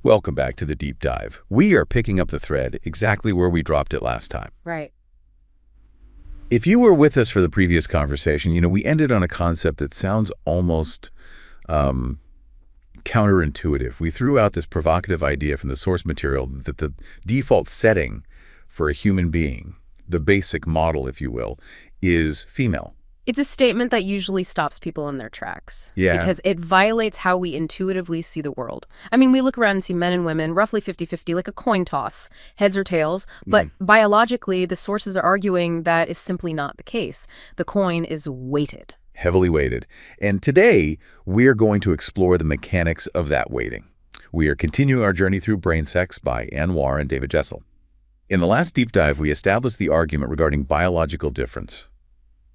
Welcome back to the deep dive. We are picking up the thread exactly where we dropped it last time. Right. If you were with us for the previous conversation, we ended on a concept that sounds almost counterintuitive. We threw out this provocative idea from the source material that the default setting for a human being, the basic model, if you will, is female. It's a statement that usually stops people in their tracks. Yeah. Because it violates how we intuitively see the world. I mean, we look around and see men and women roughly 50-50, like a coin toss, heads or tails. But biologically, the sources are arguing that is simply not the case. The coin is weighted. Heavily weighted. And today, we're going to explore the mechanics of that weighting. We are continuing our journey through Brain Sex by Ann War and David Jessel. In the last deep dive, we established the argument regarding biological difference.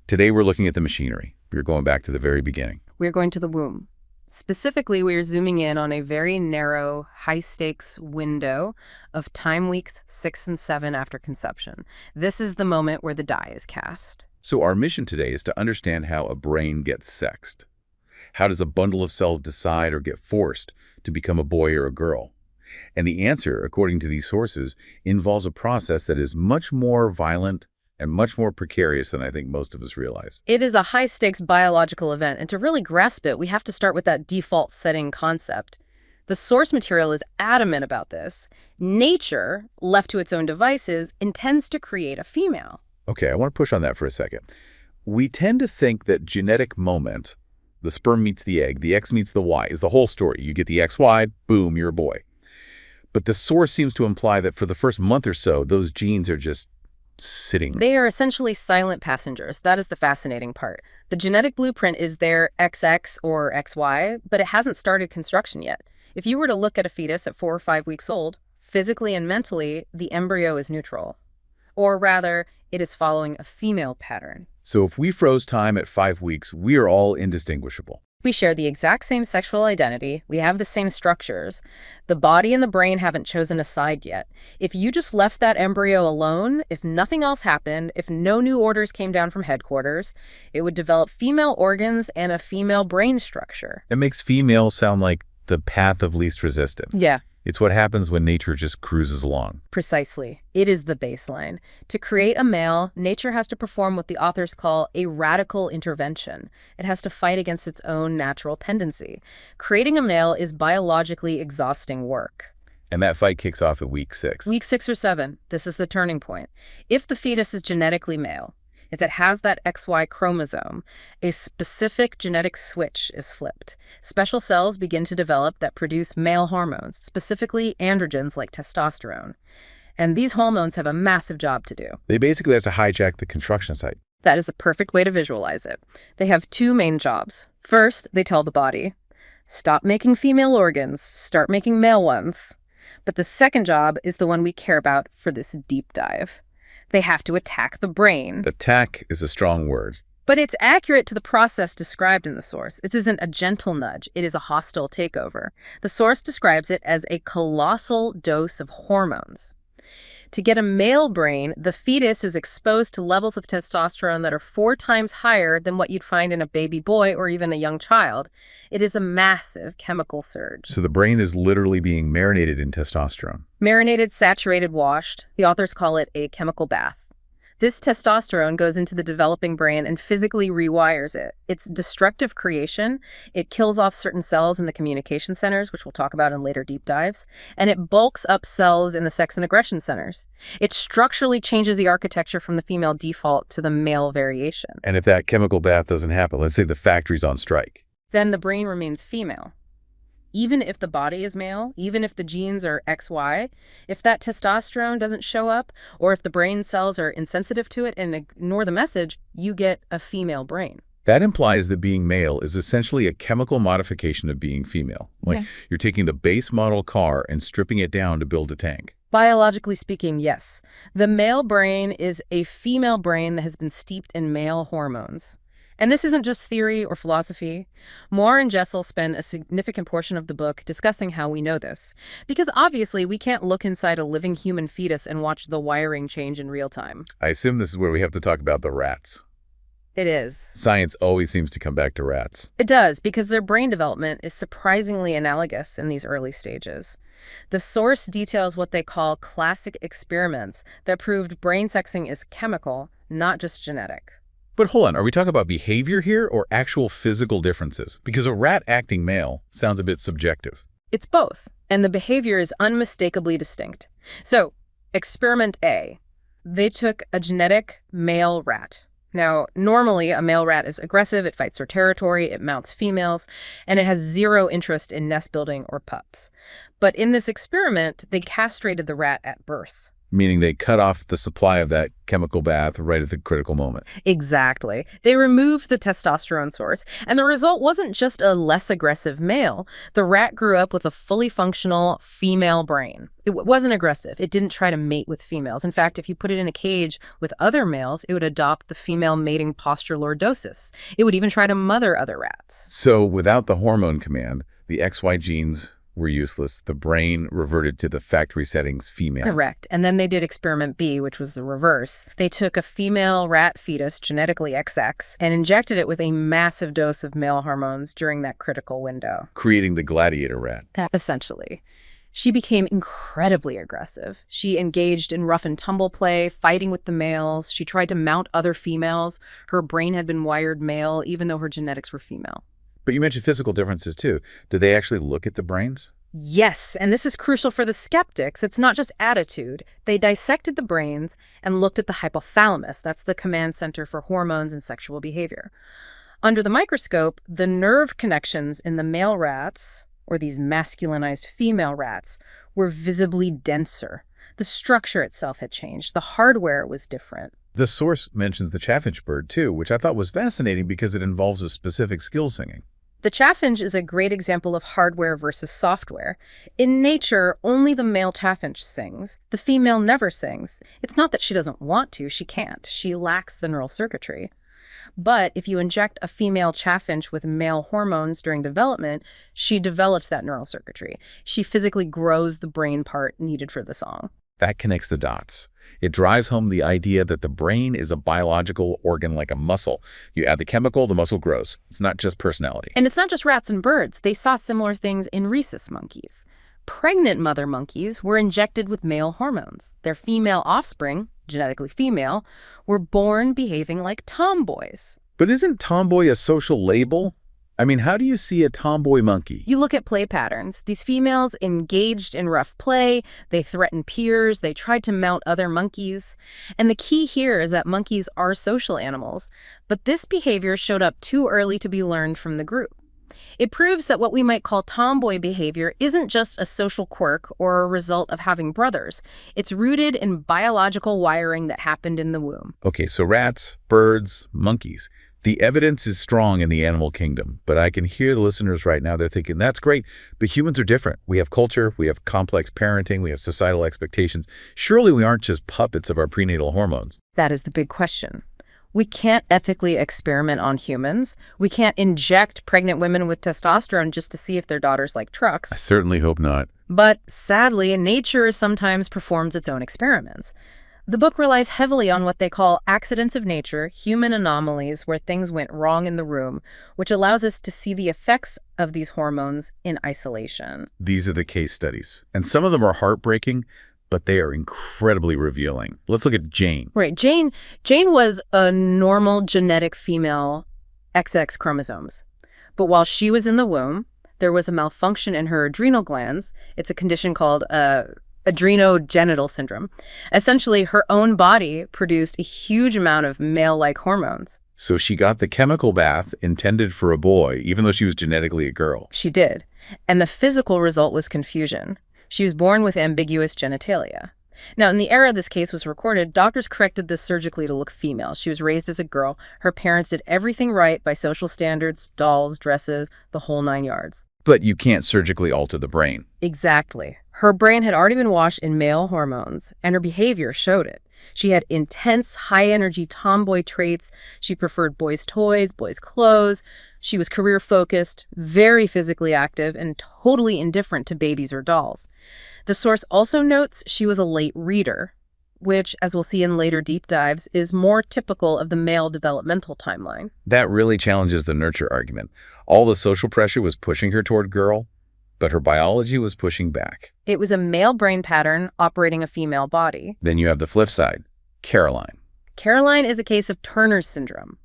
Today, we're looking at the machinery. We're going back to the very beginning. We're going to the womb. Specifically, we are zooming in on a very narrow, high-stakes window of time weeks 6 and 7 after conception. This is the moment where the die is cast. So our mission today is to understand how a brain gets sexed. How does a bundle of cells decide or get forced to become a boy or a girl? And the answer, according to these sources, involves a process that is much more violent and much more precarious than I think most of us realize. It is a high-stakes biological event, and to really grasp it, we have to start with that default setting concept. The source material is adamant about this. Nature, left to its own devices, intends to create a female. Okay, I want to push on that for a second. We tend to think that genetic moment, the sperm meets the egg, the X meets the Y, is the whole story. You get the XY, boom, you're a boy. But the source seems to imply that for the first month or so, those genes are just sitting. They are essentially silent passengers. That is the fascinating part. The genetic blueprint is their XX or XY, but it hasn't started construction yet. If you were to look at a fetus at 4 or 5 weeks old, physically and mentally, the embryo is neutral. Or rather, it is following a female pattern. So if we froze time at 5 weeks, we are all indistinguishable. We share the exact same sexual identity. We have the same structures. The body and the brain haven't chosen a side yet. If you just left that embryo alone, if nothing else happened, if no new orders came down from headquarters, it would develop female organs and a female brain structure. It makes female sound like the path of least resistance. Yeah. It's what happens when nature just cruises along. Precisely. It is the baseline. To create a male, nature has to perform what the authors call a radical intervention. It has to fight against its own natural tendency. Creating a male is biologically exhausting work. And that fight kicks off at week 6. Week 6 or 7, this is the turning point. If the fetus is genetically male, if it has that XY chromosome, a specific genetic switch is flipped. Special cells begin to develop that produce male hormones, specifically androgens like testosterone. And these hormones have a massive job to do. They basically have to hijack the construction site. That is a perfect way to visualize it. They have 2 main jobs. First, they tell the body, stop making female organs, start making male ones. But the second job is the one we care about for this deep dive. They have to attack the brain. Attack is a strong word. But it's accurate to the process described in the source. It isn't a gentle nudge. It is a hostile takeover. The source describes it as a colossal dose of hormones. To get a male brain, the fetus is exposed to levels of testosterone that are 4 times higher than what you'd find in a baby boy or even a young child. It is a massive chemical surge. So the brain is literally being marinated in testosterone. Marinated, saturated, washed. The authors call it a chemical bath. This testosterone goes into the developing brain and physically rewires it. It's destructive creation. It kills off certain cells in the communication centers, which we'll talk about in later deep dives, and it bulks up cells in the sex and aggression centers. It structurally changes the architecture from the female default to the male variation. And if that chemical bath doesn't happen, let's say the factory's on strike, then the brain remains female. Even if the body is male, even if the genes are XY, if that testosterone doesn't show up, or if the brain cells are insensitive to it and ignore the message, you get a female brain. That implies that being male is essentially a chemical modification of being female. Like you're taking the base model car and stripping it down to build a tank. Biologically speaking, yes. The male brain is a female brain that has been steeped in male hormones. And this isn't just theory or philosophy. Moore and Jessel spend a significant portion of the book discussing how we know this. Because obviously we can't look inside a living human fetus and watch the wiring change in real time. I assume this is where we have to talk about the rats. It is. Science always seems to come back to rats. It does, because their brain development is surprisingly analogous in these early stages. The source details what they call classic experiments that proved brain sexing is chemical, not just genetic. But hold on, are we talking about behavior here or actual physical differences? Because a rat acting male sounds a bit subjective. It's both, and the behavior is unmistakably distinct. So, experiment A. They took a genetic male rat. Now, normally a male rat is aggressive, it fights for territory, it mounts females, and it has zero interest in nest building or pups. But in this experiment, they castrated the rat at birth. Meaning they cut off the supply of that chemical bath right at the critical moment. Exactly. They removed the testosterone source, and the result wasn't just a less aggressive male. The rat grew up with a fully functional female brain. It wasn't aggressive. It didn't try to mate with females. In fact, if you put it in a cage with other males, it would adopt the female mating posture lordosis. It would even try to mother other rats. So without the hormone command, the XY genes were useless. The brain reverted to the factory settings female. Correct. And then they did experiment B, which was the reverse. They took a female rat fetus, genetically XX, and injected it with a massive dose of male hormones during that critical window. Creating the gladiator rat. Essentially. She became incredibly aggressive. She engaged in rough and tumble play, fighting with the males. She tried to mount other females. Her brain had been wired male, even though her genetics were female. But you mentioned physical differences too. Did they actually look at the brains? Yes, and this is crucial for the skeptics. It's not just attitude. They dissected the brains and looked at the hypothalamus. That's the command center for hormones and sexual behavior. Under the microscope, the nerve connections in the male rats, or these masculinized female rats, were visibly denser. The structure itself had changed. The hardware was different. The source mentions the chaffinch bird too, which I thought was fascinating because it involves a specific skill singing. The chaffinch is a great example of hardware versus software. In nature, only the male chaffinch sings. The female never sings. It's not that she doesn't want to, she can't. She lacks the neural circuitry. But if you inject a female chaffinch with male hormones during development, she develops that neural circuitry. She physically grows the brain part needed for the song. That connects the dots. It drives home the idea that the brain is a biological organ like a muscle. You add the chemical, the muscle grows. It's not just personality. And it's not just rats and birds. They saw similar things in rhesus monkeys. Pregnant mother monkeys were injected with male hormones. Their female offspring, genetically female, were born behaving like tomboys. But isn't tomboy a social label? I mean, how do you see a tomboy monkey? You look at play patterns. These females engaged in rough play, they threatened peers, they tried to mount other monkeys. And the key here is that monkeys are social animals, but this behavior showed up too early to be learned from the group. It proves that what we might call tomboy behavior isn't just a social quirk or a result of having brothers. It's rooted in biological wiring that happened in the womb. Okay, so rats, birds, monkeys. The evidence is strong in the animal kingdom, but I can hear the listeners right now. They're thinking, that's great, but humans are different. We have culture, we have complex parenting, we have societal expectations. Surely we aren't just puppets of our prenatal hormones. That is the big question. We can't ethically experiment on humans. We can't inject pregnant women with testosterone just to see if their daughters like trucks. I certainly hope not. But sadly, nature sometimes performs its own experiments. The book relies heavily on what they call accidents of nature, human anomalies where things went wrong in the room, which allows us to see the effects of these hormones in isolation. These are the case studies, and some of them are heartbreaking, but they are incredibly revealing. Let's look at Jane. Right. Jane was a normal genetic female, XX chromosomes. But while she was in the womb, there was a malfunction in her adrenal glands. It's a condition called adrenogenital syndrome. Essentially, her own body produced a huge amount of male-like hormones. So she got the chemical bath intended for a boy, even though she was genetically a girl. She did. And the physical result was confusion. She was born with ambiguous genitalia. Now, in the era this case was recorded, doctors corrected this surgically to look female. She was raised as a girl. Her parents did everything right by social standards, dolls, dresses, the whole 9 yards. But you can't surgically alter the brain. Exactly. Her brain had already been washed in male hormones, and her behavior showed it. She had intense, high-energy tomboy traits. She preferred boys' toys, boys' clothes. She was career-focused, very physically active, and totally indifferent to babies or dolls. The source also notes she was a late reader, which, as we'll see in later deep dives, is more typical of the male developmental timeline. That really challenges the nurture argument. All the social pressure was pushing her toward girl, But her biology was pushing back. It was a male brain pattern operating a female body. Then you have the flip side, Caroline. Caroline is a case of Turner's syndrome.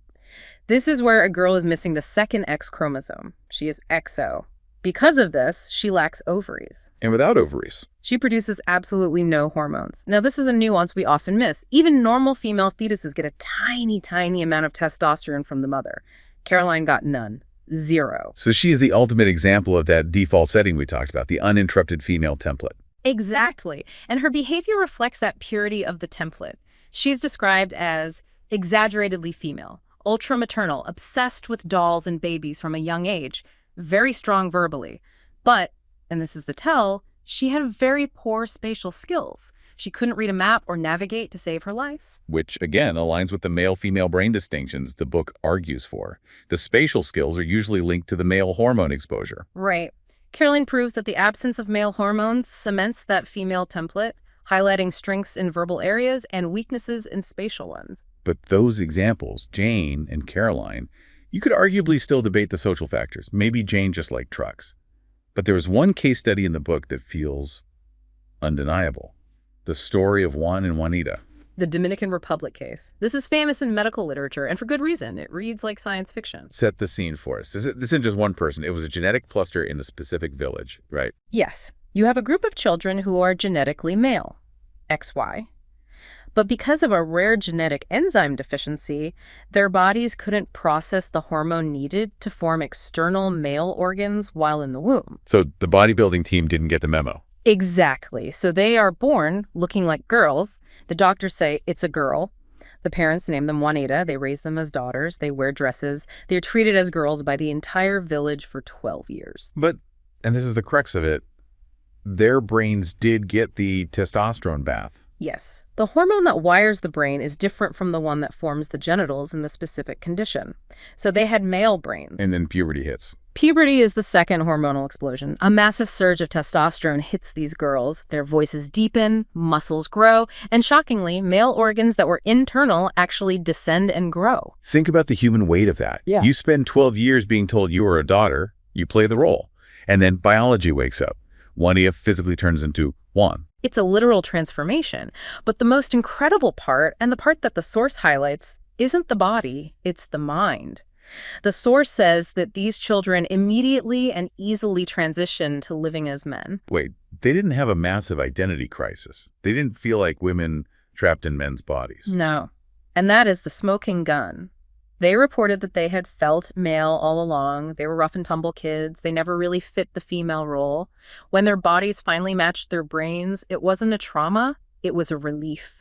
This is where a girl is missing the second X chromosome. She is XO. Because of this, she lacks ovaries. And without ovaries. She produces absolutely no hormones. Now, this is a nuance we often miss. Even normal female fetuses get a tiny, tiny amount of testosterone from the mother. Caroline got none. Zero. So she is the ultimate example of that default setting we talked about, the uninterrupted female template. Exactly. And her behavior reflects that purity of the template. She's described as exaggeratedly female, ultra-maternal, obsessed with dolls and babies from a young age, very strong verbally. But, and this is the tell, she had very poor spatial skills. She couldn't read a map or navigate to save her life. Which, again, aligns with the male-female brain distinctions the book argues for. The spatial skills are usually linked to the male hormone exposure. Right. Caroline proves that the absence of male hormones cements that female template, highlighting strengths in verbal areas and weaknesses in spatial ones. But those examples, Jane and Caroline, you could arguably still debate the social factors. Maybe Jane just liked trucks. But there was one case study in the book that feels undeniable. The story of Juan and Juanita. The Dominican Republic case. This is famous in medical literature, and for good reason. It reads like science fiction. Set the scene for us. This isn't just one person. It was a genetic cluster in a specific village, right? Yes. You have a group of children who are genetically male, XY. But because of a rare genetic enzyme deficiency, their bodies couldn't process the hormone needed to form external male organs while in the womb. So the bodybuilding team didn't get the memo. Exactly. So they are born looking like girls. The doctors say it's a girl. The parents name them Juanita. They raise them as daughters. They wear dresses. They're treated as girls by the entire village for 12 years. But, and this is the crux of it, their brains did get the testosterone bath. Yes. The hormone that wires the brain is different from the one that forms the genitals in the specific condition. So they had male brains. And then puberty hits. Puberty is the second hormonal explosion. A massive surge of testosterone hits these girls. Their voices deepen, muscles grow, and shockingly, male organs that were internal actually descend and grow. Think about the human weight of that. Yeah. You spend 12 years being told you are a daughter, you play the role, and then biology wakes up. Juanita physically turns into Juan. It's a literal transformation. But the most incredible part, and the part that the source highlights, isn't the body, it's the mind. The source says that these children immediately and easily transition to living as men. Wait, they didn't have a massive identity crisis. They didn't feel like women trapped in men's bodies. No. And that is the smoking gun. They reported that they had felt male all along. They were rough and tumble kids. They never really fit the female role. When their bodies finally matched their brains, it wasn't a trauma, it was a relief.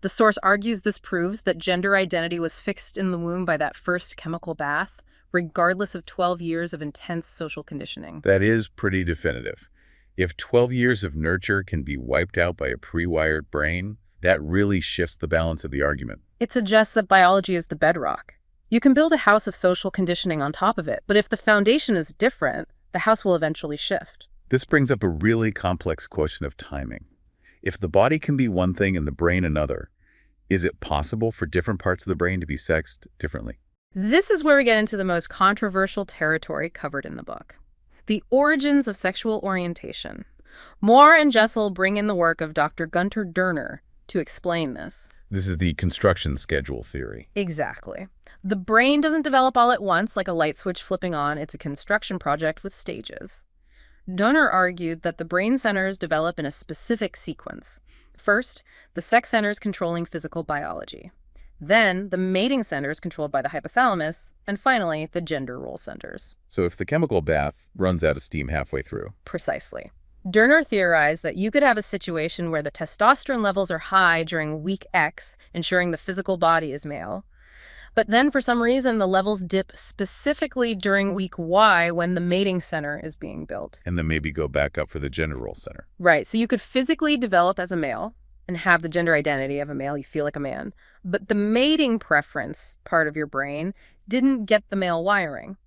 The source argues this proves that gender identity was fixed in the womb by that first chemical bath, regardless of 12 years of intense social conditioning. That is pretty definitive. If 12 years of nurture can be wiped out by a pre-wired brain, that really shifts the balance of the argument. It suggests that biology is the bedrock. You can build a house of social conditioning on top of it, but if the foundation is different, the house will eventually shift. This brings up a really complex question of timing. If the body can be one thing and the brain another, is it possible for different parts of the brain to be sexed differently? This is where we get into the most controversial territory covered in the book. The origins of sexual orientation. Moore and Jessel bring in the work of Dr. Gunter Derner to explain this. This is the construction schedule theory. Exactly. The brain doesn't develop all at once like a light switch flipping on. It's a construction project with stages. Donner argued that the brain centers develop in a specific sequence. First, the sex centers controlling physical biology. Then, the mating centers controlled by the hypothalamus. And finally, the gender role centers. So if the chemical bath runs out of steam halfway through. Precisely. Derner theorized that you could have a situation where the testosterone levels are high during week X, ensuring the physical body is male. But then, for some reason, the levels dip specifically during week Y when the mating center is being built. And then maybe go back up for the gender role center. Right. So you could physically develop as a male and have the gender identity of a male. You feel like a man. But the mating preference part of your brain didn't get the male wiring.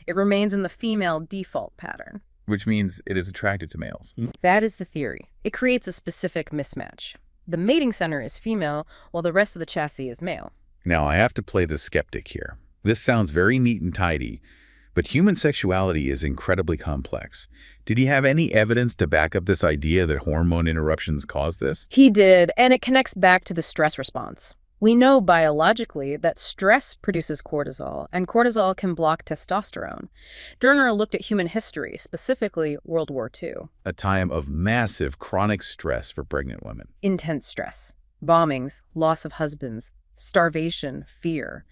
It remains in the female default pattern. Which means it is attracted to males. That is the theory. It creates a specific mismatch. The mating center is female, while the rest of the chassis is male. Now, I have to play the skeptic here. This sounds very neat and tidy, But human sexuality is incredibly complex. Did he have any evidence to back up this idea that hormone interruptions cause this? He did, and it connects back to the stress response. We know biologically that stress produces cortisol, and cortisol can block testosterone. Derner looked at human history, specifically World War II. A time of massive chronic stress for pregnant women. Intense stress, bombings, loss of husbands, starvation, fear.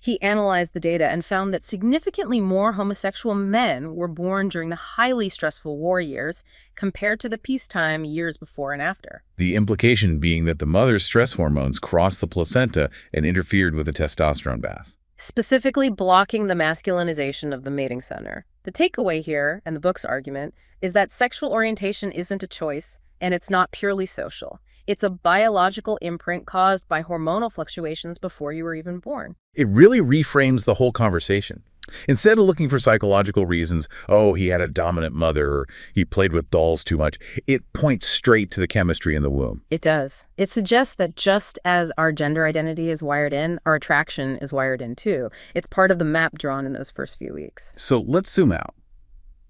He analyzed the data and found that significantly more homosexual men were born during the highly stressful war years compared to the peacetime years before and after. The implication being that the mother's stress hormones crossed the placenta and interfered with the testosterone bath. Specifically blocking the masculinization of the mating center. The takeaway here, and the book's argument, is that sexual orientation isn't a choice, and it's not purely social. It's a biological imprint caused by hormonal fluctuations before you were even born. It really reframes the whole conversation. Instead of looking for psychological reasons, oh, he had a dominant mother, or he played with dolls too much, it points straight to the chemistry in the womb. It does. It suggests that just as our gender identity is wired in, our attraction is wired in too. It's part of the map drawn in those first few weeks. So let's zoom out.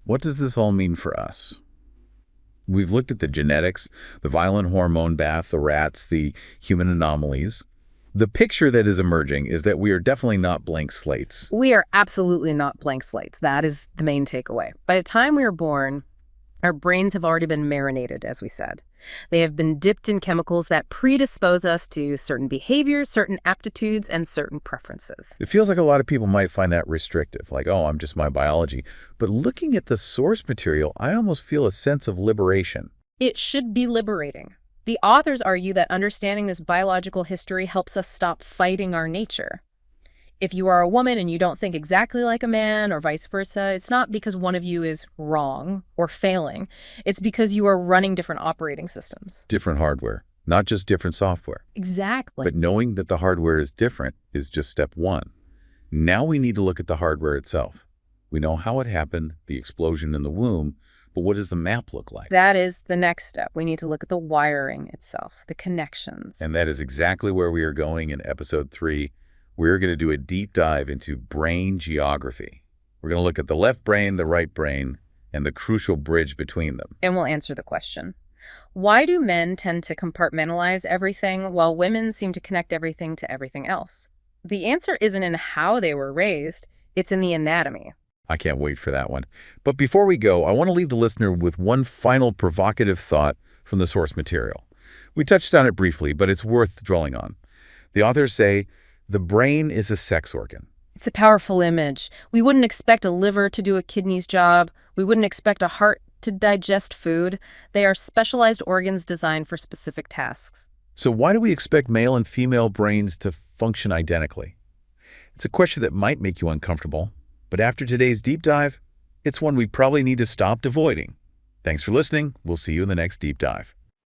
What does this all mean for us? We've looked at the genetics, the violent hormone bath, the rats, the human anomalies. The picture that is emerging is that we are definitely not blank slates. We are absolutely not blank slates. That is the main takeaway. By the time we are born, our brains have already been marinated, as we said. They have been dipped in chemicals that predispose us to certain behaviors, certain aptitudes, and certain preferences. It feels like a lot of people might find that restrictive, like, oh, I'm just my biology. But looking at the source material, I almost feel a sense of liberation. It should be liberating. The authors argue that understanding this biological history helps us stop fighting our nature. If you are a woman and you don't think exactly like a man or vice versa, it's not because one of you is wrong or failing. It's because you are running different operating systems. Different hardware, not just different software. Exactly. But knowing that the hardware is different is just step one. Now we need to look at the hardware itself. We know how it happened, the explosion in the womb, but what does the map look like? That is the next step. We need to look at the wiring itself, the connections. And that is exactly where we are going in episode 3. We're going to do a deep dive into brain geography. We're going to look at the left brain, the right brain, and the crucial bridge between them. And we'll answer the question. Why do men tend to compartmentalize everything while women seem to connect everything to everything else? The answer isn't in how they were raised, it's in the anatomy. I can't wait for that one. But before we go, I want to leave the listener with one final provocative thought from the source material. We touched on it briefly, but it's worth dwelling on. The authors say, the brain is a sex organ. It's a powerful image. We wouldn't expect a liver to do a kidney's job. We wouldn't expect a heart to digest food. They are specialized organs designed for specific tasks. So why do we expect male and female brains to function identically? It's a question that might make you uncomfortable, but after today's deep dive, it's one we probably need to stop avoiding. Thanks for listening. We'll see you in the next deep dive.